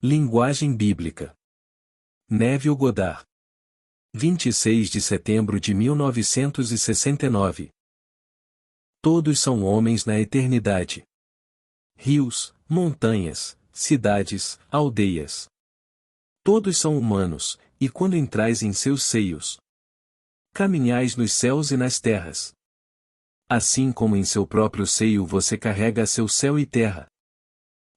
Linguagem bíblica. Neville Goddard. 26 de setembro de 1969. Todos são homens na eternidade. Rios, montanhas, cidades, aldeias. Todos são humanos, e quando entrais em seus seios, caminhais nos céus e nas terras. Assim como em seu próprio seio você carrega seu céu e terra.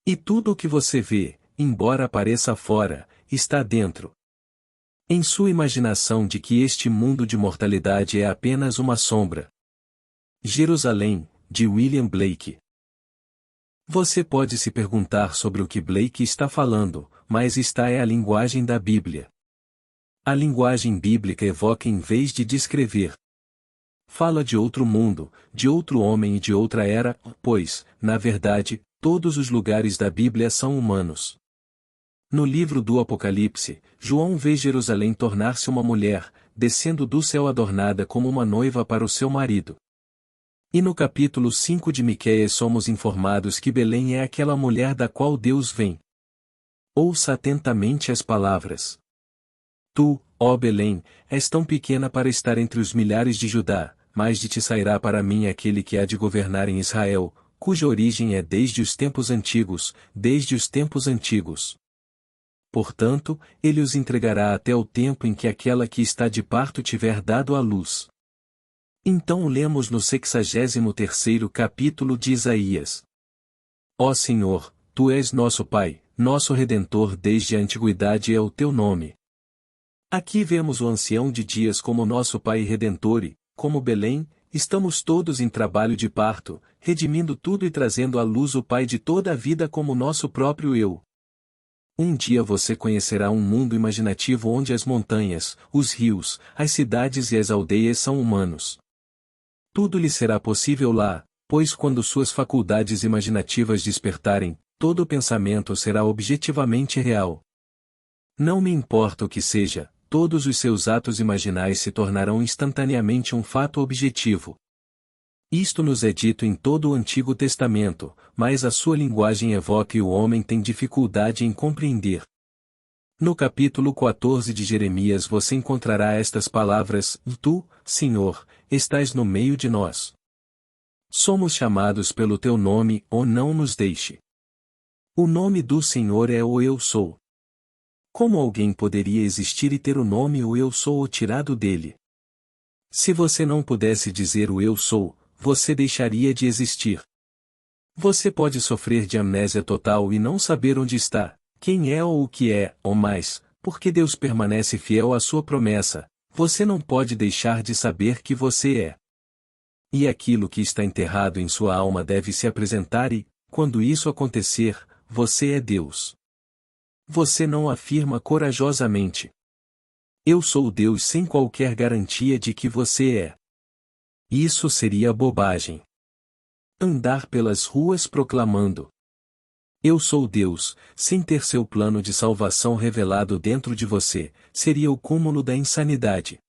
E tudo o que você vê, embora apareça fora, está dentro. Em sua imaginação de que este mundo de mortalidade é apenas uma sombra. Jerusalém, de William Blake. Você pode se perguntar sobre o que Blake está falando, mas esta é a linguagem da Bíblia. A linguagem bíblica evoca em vez de descrever. Fala de outro mundo, de outro homem e de outra era, pois, na verdade, todos os lugares da Bíblia são humanos. No livro do Apocalipse, João vê Jerusalém tornar-se uma mulher, descendo do céu adornada como uma noiva para o seu marido. E no capítulo 5 de Miqueias somos informados que Belém é aquela mulher da qual Deus vem. Ouça atentamente as palavras. Tu, ó Belém, és tão pequena para estar entre os milhares de Judá, mas de ti sairá para mim aquele que há de governar em Israel, cuja origem é desde os tempos antigos, desde os tempos antigos. Portanto, ele os entregará até o tempo em que aquela que está de parto tiver dado à luz. Então lemos no 63º capítulo de Isaías. Ó Senhor, Tu és nosso Pai, nosso Redentor desde a antiguidade é o Teu nome. Aqui vemos o ancião de dias como nosso Pai Redentor e, como Belém, estamos todos em trabalho de parto, redimindo tudo e trazendo à luz o Pai de toda a vida como nosso próprio eu. Um dia você conhecerá um mundo imaginativo onde as montanhas, os rios, as cidades e as aldeias são humanos. Tudo lhe será possível lá, pois quando suas faculdades imaginativas despertarem, todo o pensamento será objetivamente real. Não me importa o que seja, todos os seus atos imaginais se tornarão instantaneamente um fato objetivo. Isto nos é dito em todo o Antigo Testamento, mas a sua linguagem evoca e o homem tem dificuldade em compreender. No capítulo 14 de Jeremias você encontrará estas palavras: Tu, Senhor, estás no meio de nós. Somos chamados pelo teu nome, ou não nos deixe. O nome do Senhor é o Eu Sou. Como alguém poderia existir e ter o nome o Eu Sou ou tirado dele? Se você não pudesse dizer o Eu Sou, você deixaria de existir. Você pode sofrer de amnésia total e não saber onde está, quem é ou o que é, ou mais, porque Deus permanece fiel à sua promessa, você não pode deixar de saber que você é. E aquilo que está enterrado em sua alma deve se apresentar e, quando isso acontecer, você é Deus. Você não afirma corajosamente: Eu sou Deus sem qualquer garantia de que você é. Isso seria bobagem. Andar pelas ruas proclamando: Eu sou Deus, sem ter seu plano de salvação revelado dentro de você, seria o cúmulo da insanidade.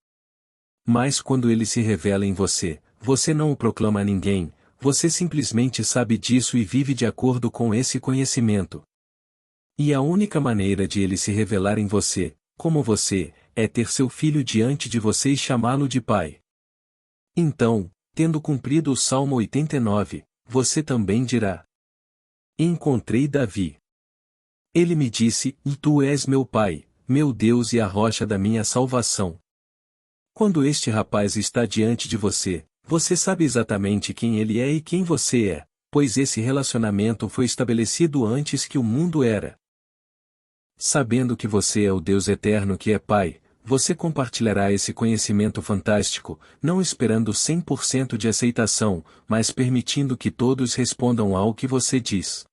Mas quando ele se revela em você, você não o proclama a ninguém, você simplesmente sabe disso e vive de acordo com esse conhecimento. E a única maneira de ele se revelar em você, como você, é ter seu filho diante de você e chamá-lo de pai. Então, tendo cumprido o Salmo 89, você também dirá: Encontrei Davi. Ele me disse: Tu és meu pai, meu Deus e a rocha da minha salvação. Quando este rapaz está diante de você, você sabe exatamente quem ele é e quem você é, pois esse relacionamento foi estabelecido antes que o mundo era. Sabendo que você é o Deus eterno que é Pai, você compartilhará esse conhecimento fantástico, não esperando 100% de aceitação, mas permitindo que todos respondam ao que você diz.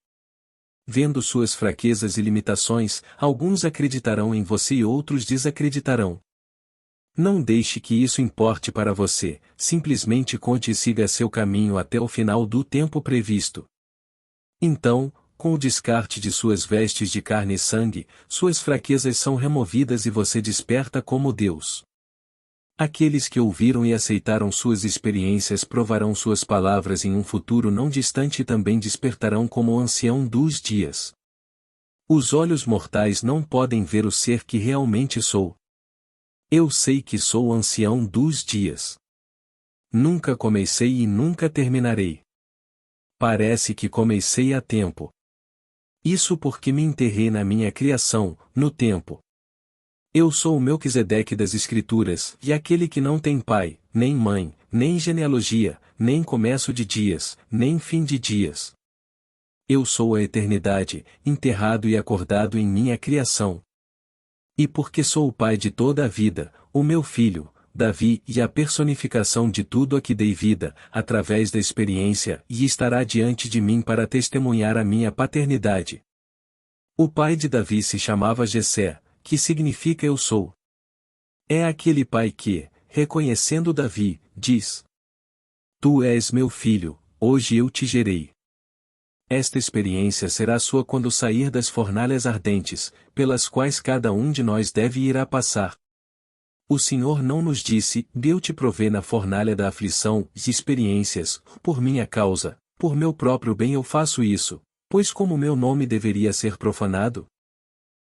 Vendo suas fraquezas e limitações, alguns acreditarão em você e outros desacreditarão. Não deixe que isso importe para você, simplesmente conte e siga seu caminho até o final do tempo previsto. Então, com o descarte de suas vestes de carne e sangue, suas fraquezas são removidas e você desperta como Deus. Aqueles que ouviram e aceitaram suas experiências provarão suas palavras em um futuro não distante e também despertarão como o ancião dos dias. Os olhos mortais não podem ver o ser que realmente sou. Eu sei que sou o ancião dos dias. Nunca comecei e nunca terminarei. Parece que comecei a tempo. Isso porque me enterrei na minha criação, no tempo. Eu sou o Melquisedeque das Escrituras, e aquele que não tem pai, nem mãe, nem genealogia, nem começo de dias, nem fim de dias. Eu sou a eternidade, enterrado e acordado em minha criação. E porque sou o pai de toda a vida, o meu filho, Davi, e a personificação de tudo a que dei vida, através da experiência, e estará diante de mim para testemunhar a minha paternidade. O pai de Davi se chamava Jessé, que significa eu sou. É aquele pai que, reconhecendo Davi, diz: Tu és meu filho, hoje eu te gerei. Esta experiência será sua quando sair das fornalhas ardentes, pelas quais cada um de nós deve ir a passar. O Senhor não nos disse: eu te provei na fornalha da aflição e experiências, por minha causa, por meu próprio bem eu faço isso, pois como meu nome deveria ser profanado?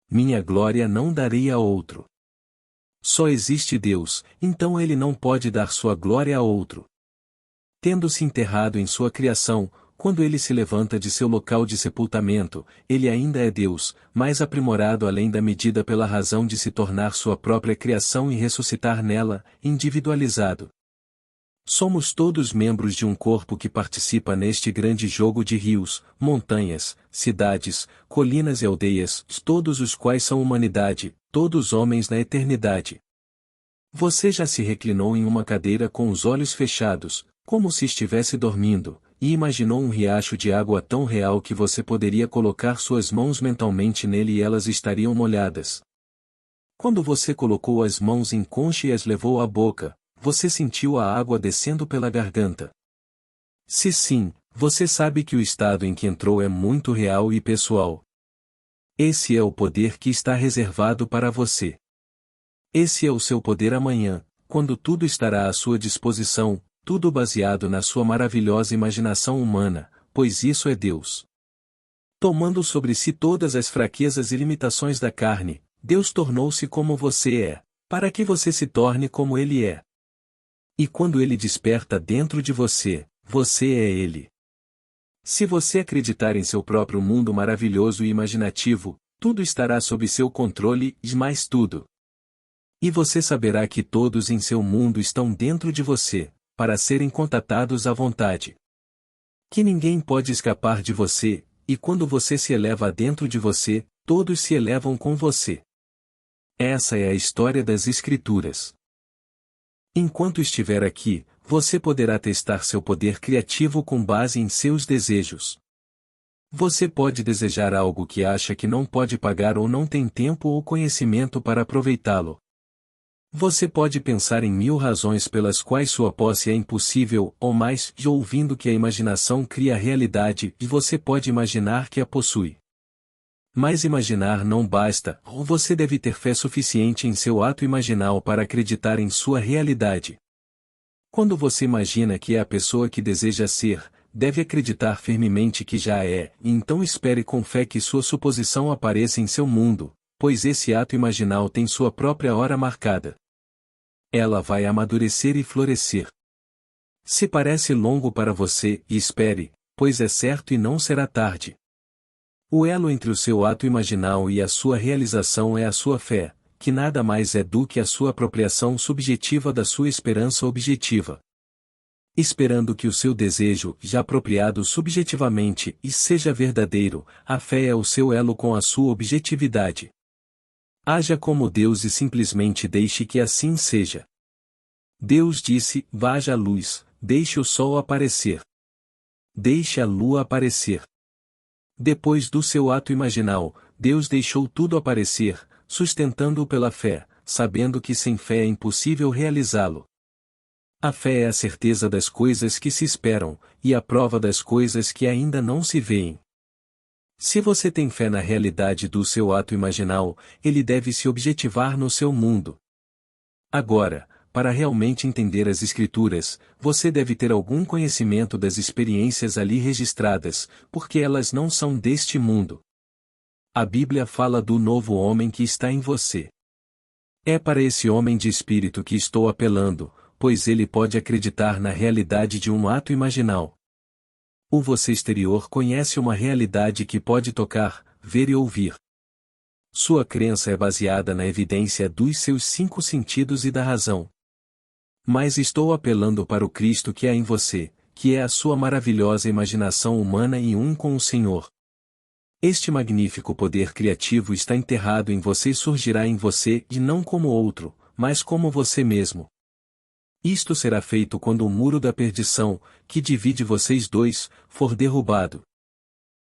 Minha glória não darei a outro. Só existe Deus, então ele não pode dar sua glória a outro. Tendo-se enterrado em sua criação, quando ele se levanta de seu local de sepultamento, ele ainda é Deus, mais aprimorado além da medida pela razão de se tornar sua própria criação e ressuscitar nela, individualizado. Somos todos membros de um corpo que participa neste grande jogo de rios, montanhas, cidades, colinas e aldeias, todos os quais são humanidade, todos homens na eternidade. Você já se reclinou em uma cadeira com os olhos fechados, como se estivesse dormindo, e imaginou um riacho de água tão real que você poderia colocar suas mãos mentalmente nele e elas estariam molhadas. Quando você colocou as mãos em concha e as levou à boca, você sentiu a água descendo pela garganta. Se sim, você sabe que o estado em que entrou é muito real e pessoal. Esse é o poder que está reservado para você. Esse é o seu poder amanhã, quando tudo estará à sua disposição, tudo baseado na sua maravilhosa imaginação humana, pois isso é Deus. Tomando sobre si todas as fraquezas e limitações da carne, Deus tornou-se como você é, para que você se torne como Ele é. E quando Ele desperta dentro de você, você é Ele. Se você acreditar em seu próprio mundo maravilhoso e imaginativo, tudo estará sob seu controle e mais tudo. E você saberá que todos em seu mundo estão dentro de você, para serem contatados à vontade. Que ninguém pode escapar de você, e quando você se eleva dentro de você, todos se elevam com você. Essa é a história das Escrituras. Enquanto estiver aqui, você poderá testar seu poder criativo com base em seus desejos. Você pode desejar algo que acha que não pode pagar ou não tem tempo ou conhecimento para aproveitá-lo. Você pode pensar em 1000 razões pelas quais sua posse é impossível, ou mais, e ouvindo que a imaginação cria a realidade, e você pode imaginar que a possui. Mas imaginar não basta, ou você deve ter fé suficiente em seu ato imaginal para acreditar em sua realidade. Quando você imagina que é a pessoa que deseja ser, deve acreditar firmemente que já é, e então espere com fé que sua suposição apareça em seu mundo, pois esse ato imaginal tem sua própria hora marcada. Ela vai amadurecer e florescer. Se parece longo para você, espere, pois é certo e não será tarde. O elo entre o seu ato imaginal e a sua realização é a sua fé, que nada mais é do que a sua apropriação subjetiva da sua esperança objetiva. Esperando que o seu desejo, já apropriado subjetivamente, e seja verdadeiro, a fé é o seu elo com a sua objetividade. Haja como Deus e simplesmente deixe que assim seja. Deus disse: haja luz, deixe o sol aparecer. Deixe a lua aparecer. Depois do seu ato imaginal, Deus deixou tudo aparecer, sustentando-o pela fé, sabendo que sem fé é impossível realizá-lo. A fé é a certeza das coisas que se esperam, e a prova das coisas que ainda não se veem. Se você tem fé na realidade do seu ato imaginal, ele deve se objetivar no seu mundo. Agora, para realmente entender as Escrituras, você deve ter algum conhecimento das experiências ali registradas, porque elas não são deste mundo. A Bíblia fala do novo homem que está em você. É para esse homem de espírito que estou apelando, pois ele pode acreditar na realidade de um ato imaginal. O você exterior conhece uma realidade que pode tocar, ver e ouvir. Sua crença é baseada na evidência dos seus 5 sentidos e da razão. Mas estou apelando para o Cristo que há em você, que é a sua maravilhosa imaginação humana e um com o Senhor. Este magnífico poder criativo está enterrado em você e surgirá em você e não como outro, mas como você mesmo. Isto será feito quando o muro da perdição, que divide vocês dois, for derrubado.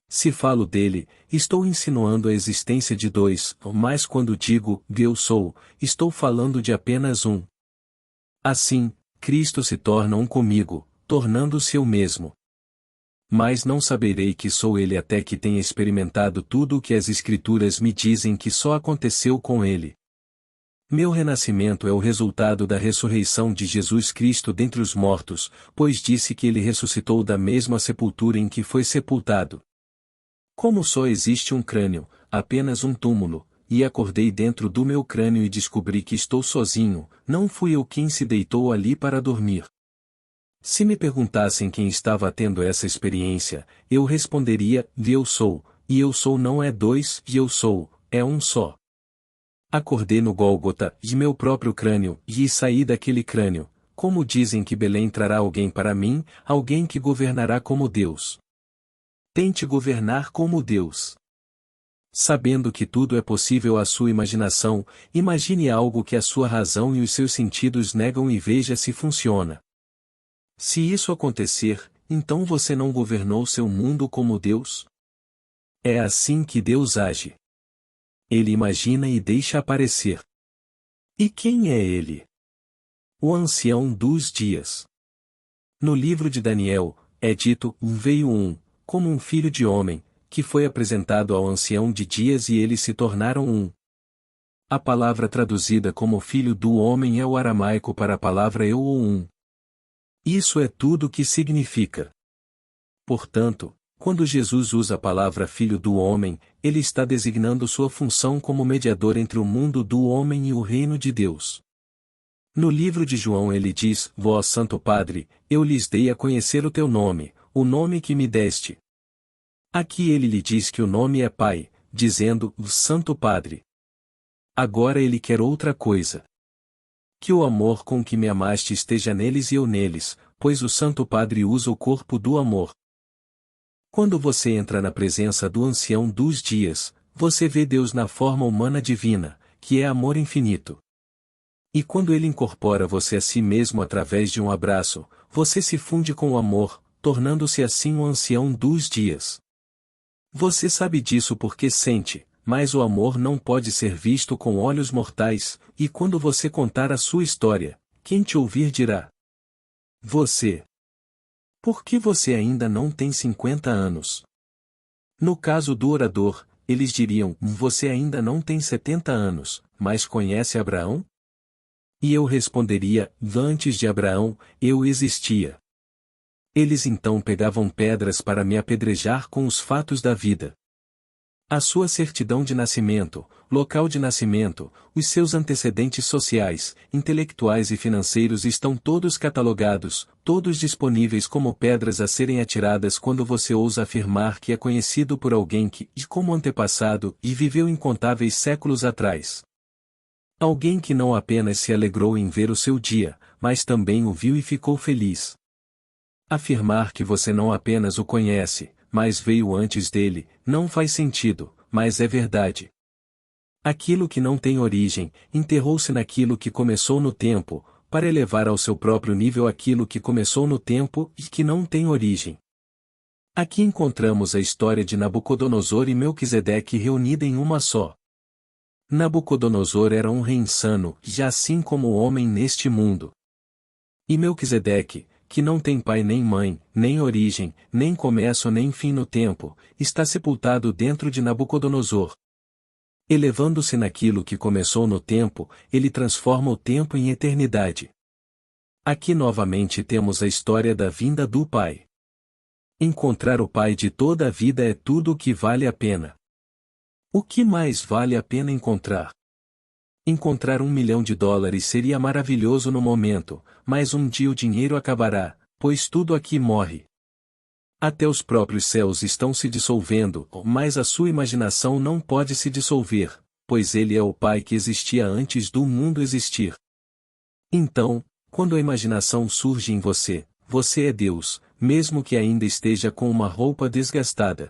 Se falo dele, estou insinuando a existência de dois, mas quando digo, eu sou, estou falando de apenas um. Assim, Cristo se torna um comigo, tornando-se eu mesmo. Mas não saberei que sou ele até que tenha experimentado tudo o que as Escrituras me dizem que só aconteceu com ele. Meu renascimento é o resultado da ressurreição de Jesus Cristo dentre os mortos, pois disse que ele ressuscitou da mesma sepultura em que foi sepultado. Como só existe um crânio, apenas um túmulo, e acordei dentro do meu crânio e descobri que estou sozinho, não fui eu quem se deitou ali para dormir. Se me perguntassem quem estava tendo essa experiência, eu responderia, eu sou, e eu sou não é dois, e eu sou, é um só. Acordei no Gólgota, de meu próprio crânio, e saí daquele crânio, como dizem que Belém trará alguém para mim, alguém que governará como Deus. Tente governar como Deus. Sabendo que tudo é possível à sua imaginação, imagine algo que a sua razão e os seus sentidos negam e veja se funciona. Se isso acontecer, então você não governou seu mundo como Deus? É assim que Deus age. Ele imagina e deixa aparecer. E quem é ele? O ancião dos dias. No livro de Daniel, é dito, veio como um filho de homem, que foi apresentado ao ancião de dias e eles se tornaram um. A palavra traduzida como filho do homem é o aramaico para a palavra eu ou um. Isso é tudo o que significa. Portanto, quando Jesus usa a palavra filho do homem, ele está designando sua função como mediador entre o mundo do homem e o reino de Deus. No livro de João ele diz, vós Santo Padre, eu lhes dei a conhecer o teu nome, o nome que me deste. Aqui ele lhe diz que o nome é Pai, dizendo, Santo Padre. Agora ele quer outra coisa. Que o amor com que me amaste esteja neles e eu neles, pois o Santo Padre usa o corpo do amor. Quando você entra na presença do ancião dos dias, você vê Deus na forma humana divina, que é amor infinito. E quando ele incorpora você a si mesmo através de um abraço, você se funde com o amor, tornando-se assim o ancião dos dias. Você sabe disso porque sente, mas o amor não pode ser visto com olhos mortais, e quando você contar a sua história, quem te ouvir dirá: Você. Por que você ainda não tem 50 anos? No caso do orador, eles diriam: Você ainda não tem 70 anos, mas conhece Abraão? E eu responderia: Antes de Abraão, eu existia. Eles então pegavam pedras para me apedrejar com os fatos da vida. A sua certidão de nascimento, local de nascimento, os seus antecedentes sociais, intelectuais e financeiros estão todos catalogados, todos disponíveis como pedras a serem atiradas quando você ousa afirmar que é conhecido por alguém que, como antepassado, e viveu incontáveis séculos atrás. Alguém que não apenas se alegrou em ver o seu dia, mas também o viu e ficou feliz. Afirmar que você não apenas o conhece, mas veio antes dele, não faz sentido, mas é verdade. Aquilo que não tem origem, enterrou-se naquilo que começou no tempo, para elevar ao seu próprio nível aquilo que começou no tempo e que não tem origem. Aqui encontramos a história de Nabucodonosor e Melquisedeque reunida em uma só. Nabucodonosor era um rei insano, já assim como o homem neste mundo. E Melquisedeque, que não tem pai nem mãe, nem origem, nem começo nem fim no tempo, está sepultado dentro de Nabucodonosor. Elevando-se naquilo que começou no tempo, ele transforma o tempo em eternidade. Aqui novamente temos a história da vinda do Pai. Encontrar o Pai de toda a vida é tudo o que vale a pena. O que mais vale a pena encontrar? Encontrar US$ 1 milhão seria maravilhoso no momento, mas um dia o dinheiro acabará, pois tudo aqui morre. Até os próprios céus estão se dissolvendo, mas a sua imaginação não pode se dissolver, pois ele é o Pai que existia antes do mundo existir. Então, quando a imaginação surge em você, você é Deus, mesmo que ainda esteja com uma roupa desgastada.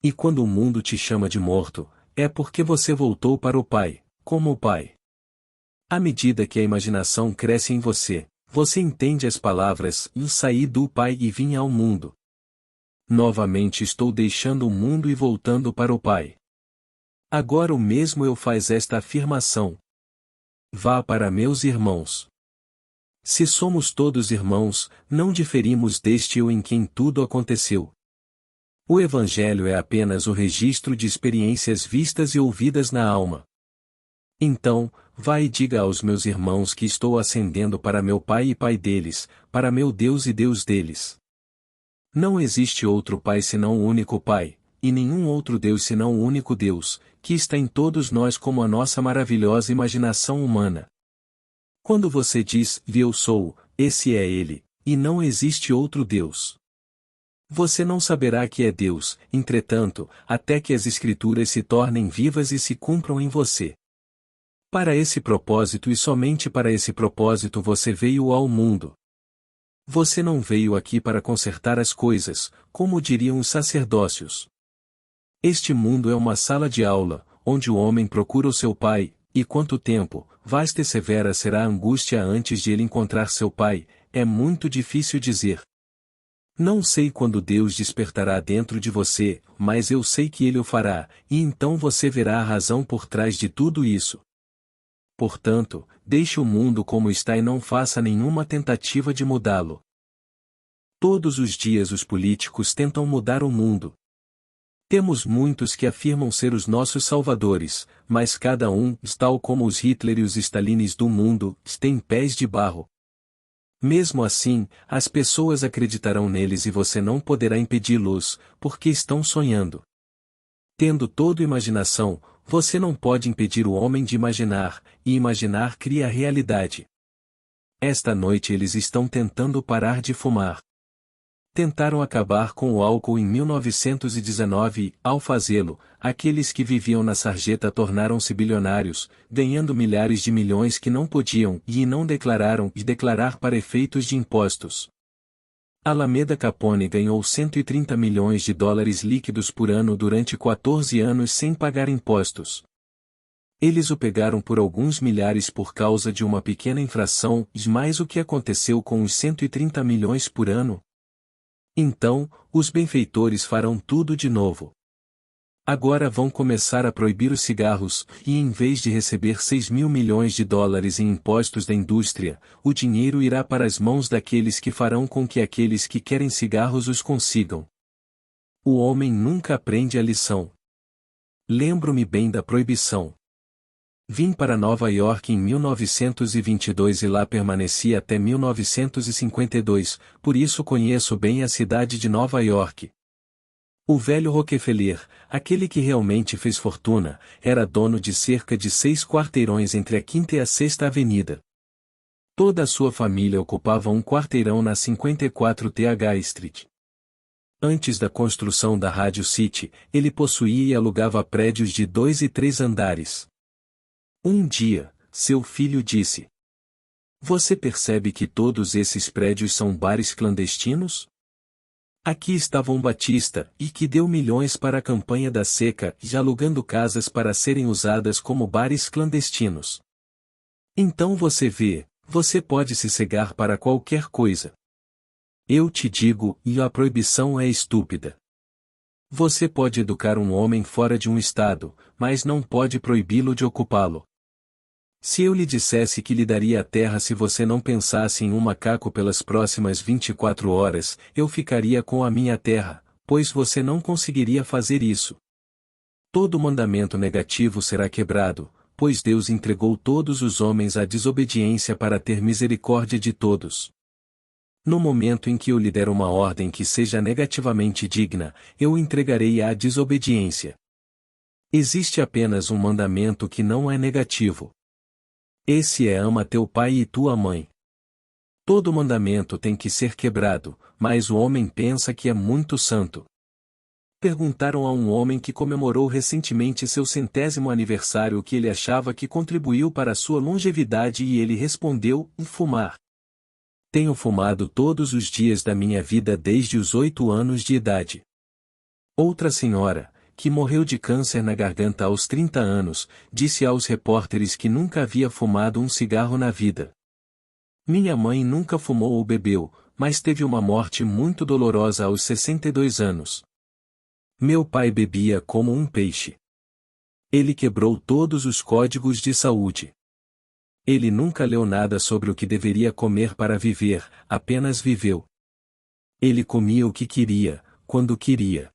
E quando o mundo te chama de morto, é porque você voltou para o Pai, como o Pai. À medida que a imaginação cresce em você, você entende as palavras: "Eu saí do Pai e vim ao mundo. Novamente estou deixando o mundo e voltando para o Pai." Agora o mesmo eu faz esta afirmação. Vá para meus irmãos. Se somos todos irmãos, não diferimos deste eu em quem tudo aconteceu. O Evangelho é apenas o registro de experiências vistas e ouvidas na alma. Então, vá e diga aos meus irmãos que estou ascendendo para meu Pai e Pai deles, para meu Deus e Deus deles. Não existe outro Pai senão o único Pai, e nenhum outro Deus senão o único Deus, que está em todos nós como a nossa maravilhosa imaginação humana. Quando você diz, "Eu sou", esse é Ele, e não existe outro Deus. Você não saberá que é Deus, entretanto, até que as Escrituras se tornem vivas e se cumpram em você. Para esse propósito e somente para esse propósito você veio ao mundo. Você não veio aqui para consertar as coisas, como diriam os sacerdócios. Este mundo é uma sala de aula, onde o homem procura o seu pai, e quanto tempo, vasta e severa será a angústia antes de ele encontrar seu pai, é muito difícil dizer. Não sei quando Deus despertará dentro de você, mas eu sei que Ele o fará, e então você verá a razão por trás de tudo isso. Portanto, deixe o mundo como está e não faça nenhuma tentativa de mudá-lo. Todos os dias os políticos tentam mudar o mundo. Temos muitos que afirmam ser os nossos salvadores, mas cada um, tal como os Hitler e os Stalines do mundo, tem pés de barro. Mesmo assim, as pessoas acreditarão neles e você não poderá impedi-los, porque estão sonhando. Tendo toda imaginação, você não pode impedir o homem de imaginar, e imaginar cria a realidade. Esta noite eles estão tentando parar de fumar. Tentaram acabar com o álcool em 1919 e, ao fazê-lo, aqueles que viviam na sarjeta tornaram-se bilionários, ganhando milhares de milhões que não podiam e não declararam e declarar para efeitos de impostos. Alameda Capone ganhou US$ 130 milhões líquidos por ano durante 14 anos sem pagar impostos. Eles o pegaram por alguns milhares por causa de uma pequena infração, mas o que aconteceu com os 130 milhões por ano? Então, os benfeitores farão tudo de novo. Agora vão começar a proibir os cigarros, e em vez de receber US$ 6.000 milhões em impostos da indústria, o dinheiro irá para as mãos daqueles que farão com que aqueles que querem cigarros os consigam. O homem nunca aprende a lição. Lembro-me bem da proibição. Vim para Nova York em 1922 e lá permaneci até 1952, por isso conheço bem a cidade de Nova York. O velho Rockefeller, aquele que realmente fez fortuna, era dono de cerca de 6 quarteirões entre a Quinta e a Sexta Avenida. Toda a sua família ocupava um quarteirão na 54 TH Street. Antes da construção da Radio City, ele possuía e alugava prédios de 2 e 3 andares. Um dia, seu filho disse: "Você percebe que todos esses prédios são bares clandestinos? Aqui estava um Batista, e que deu milhões para a campanha da seca, e alugando casas para serem usadas como bares clandestinos. Então você vê, você pode se cegar para qualquer coisa. Eu te digo, e a proibição é estúpida. Você pode educar um homem fora de um estado, mas não pode proibi-lo de ocupá-lo. Se eu lhe dissesse que lhe daria a terra se você não pensasse em um macaco pelas próximas 24 horas, eu ficaria com a minha terra, pois você não conseguiria fazer isso. Todo mandamento negativo será quebrado, pois Deus entregou todos os homens à desobediência para ter misericórdia de todos. No momento em que eu lhe der uma ordem que seja negativamente digna, eu o entregarei à desobediência. Existe apenas um mandamento que não é negativo. Esse é: ama teu pai e tua mãe. Todo mandamento tem que ser quebrado, mas o homem pensa que é muito santo. Perguntaram a um homem que comemorou recentemente seu 100º aniversário o que ele achava que contribuiu para sua longevidade e ele respondeu: fumar. Tenho fumado todos os dias da minha vida desde os 8 anos de idade. Outra senhora, que morreu de câncer na garganta aos 30 anos, disse aos repórteres que nunca havia fumado um cigarro na vida. Minha mãe nunca fumou ou bebeu, mas teve uma morte muito dolorosa aos 62 anos. Meu pai bebia como um peixe. Ele quebrou todos os códigos de saúde. Ele nunca leu nada sobre o que deveria comer para viver, apenas viveu. Ele comia o que queria, quando queria.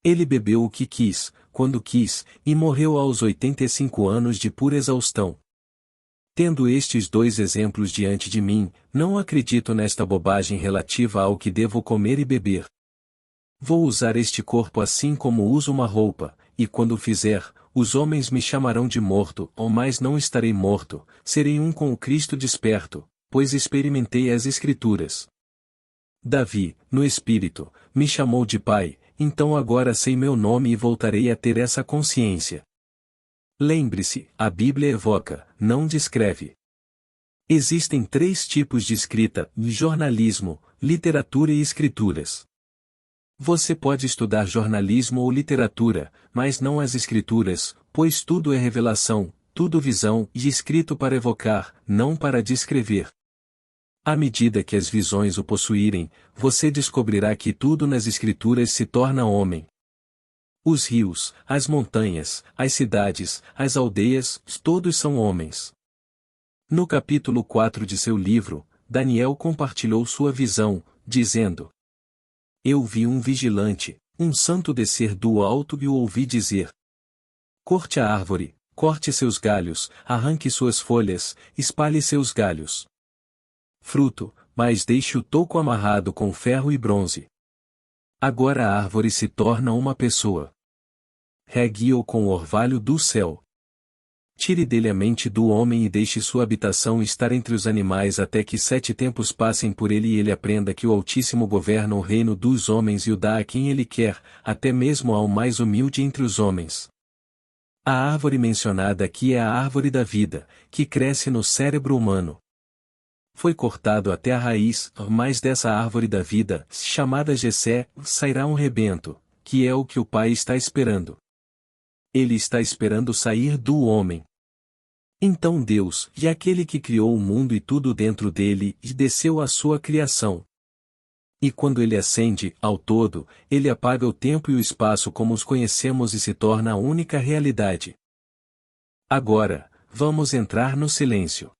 Ele bebeu o que quis, quando quis, e morreu aos 85 anos de pura exaustão. Tendo estes dois exemplos diante de mim, não acredito nesta bobagem relativa ao que devo comer e beber. Vou usar este corpo assim como uso uma roupa, e quando o fizer, os homens me chamarão de morto, mas não estarei morto, serei um com o Cristo desperto, pois experimentei as Escrituras. Davi, no Espírito, me chamou de pai, então agora sei meu nome e voltarei a ter essa consciência. Lembre-se, a Bíblia evoca, não descreve. Existem 3 tipos de escrita: jornalismo, literatura e escrituras. Você pode estudar jornalismo ou literatura, mas não as escrituras, pois tudo é revelação, tudo visão e escrito para evocar, não para descrever. À medida que as visões o possuírem, você descobrirá que tudo nas escrituras se torna homem. Os rios, as montanhas, as cidades, as aldeias, todos são homens. No capítulo 4 de seu livro, Daniel compartilhou sua visão, dizendo: Eu vi um vigilante, um santo descer do alto e o ouvi dizer: Corte a árvore, corte seus galhos, arranque suas folhas, espalhe seus galhos. Fruto, mas deixe o toco amarrado com ferro e bronze. Agora a árvore se torna uma pessoa. Regue-o com o orvalho do céu. Tire dele a mente do homem e deixe sua habitação estar entre os animais até que 7 tempos passem por ele e ele aprenda que o Altíssimo governa o reino dos homens e o dá a quem ele quer, até mesmo ao mais humilde entre os homens. A árvore mencionada aqui é a árvore da vida, que cresce no cérebro humano. Foi cortado até a raiz, mas dessa árvore da vida, chamada Jessé, sairá um rebento, que é o que o Pai está esperando. Ele está esperando sair do homem. Então Deus, e aquele que criou o mundo e tudo dentro dele, e desceu à sua criação. E quando ele ascende, ao todo, ele apaga o tempo e o espaço como os conhecemos e se torna a única realidade. Agora, vamos entrar no silêncio.